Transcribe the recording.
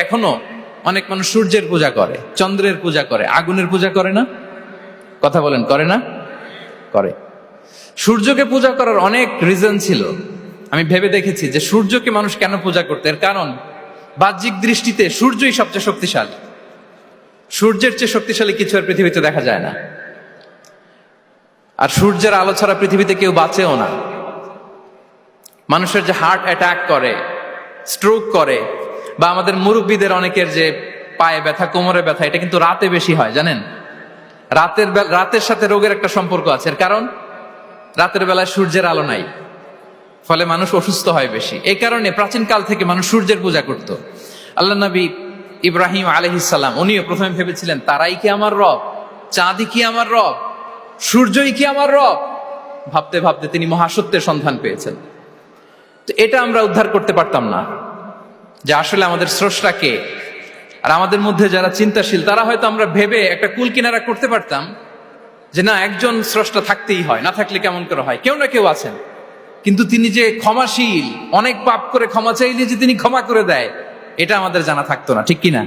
এখনো অনেক মানুষ সূর্যের পূজা করে, চন্দ্রের পূজা করে, আগুনের পূজা করে না? কথা বলেন, করে না? করে। সূর্যকে পূজা করার অনেক রিজন ছিল। আমি ভেবে দেখেছি যে সূর্যকে মানুষ কেন পূজা করতে, এর কারণ বাহ্যিক দৃষ্টিতে সূর্যই সবচেয়ে শক্তিশালী। সূর্যের চেয়ে শক্তিশালী কিছু আর পৃথিবীতে দেখা যায় না। আর সূর্যের আলো ছাড়া পৃথিবীতে কেউ বাঁচেও না। মানুষের যে হার্ট অ্যাটাক করে, স্ট্রোক করে, বা আমাদের মুরব্বীদের অনেকের যে পায়ে ব্যথা, কোমরে ব্যথা, এটা কিন্তু রাতে বেশি হয়, জানেন? রাতের সাথে রোগের একটা সম্পর্ক আছে। এর কারণ রাতের বেলায় সূর্যের আলো নাই, ফলে মানুষ অসুস্থ হয় বেশি। এই কারণে প্রাচীন কাল থেকে মানুষ সূর্যের পূজা করত। আল্লাহ নবী ইব্রাহিম আলাইহিস সালাম, উনিও প্রথমে ভেবেছিলেন তারাই কি আমার রব, চাঁদই কি আমার রব, সূর্যই কি আমার রব। ভাবতে ভাবতে তিনি মহাসত্যের সন্ধান পেয়েছেন। তো এটা আমরা উদ্ধার করতে পারতাম না যে আসলে আমাদের স্রষ্টা কে। আর আমাদের মধ্যে যারা চিন্তাশীল, তারা হয়তো আমরা ভেবে একটা কুল কিনারা করতে পারতাম যে না, একজন স্রষ্টা থাকতেই হয়, না থাকলে কেমন করে হয়, কেউ না কেউ আছেন। কিন্তু তিনি যে ক্ষমাশীল, অনেক পাপ করে ক্ষমা চাইলে যে তিনি ক্ষমা করে দেয়, এটা আমাদের জানা থাকতো না, ঠিক কিনা?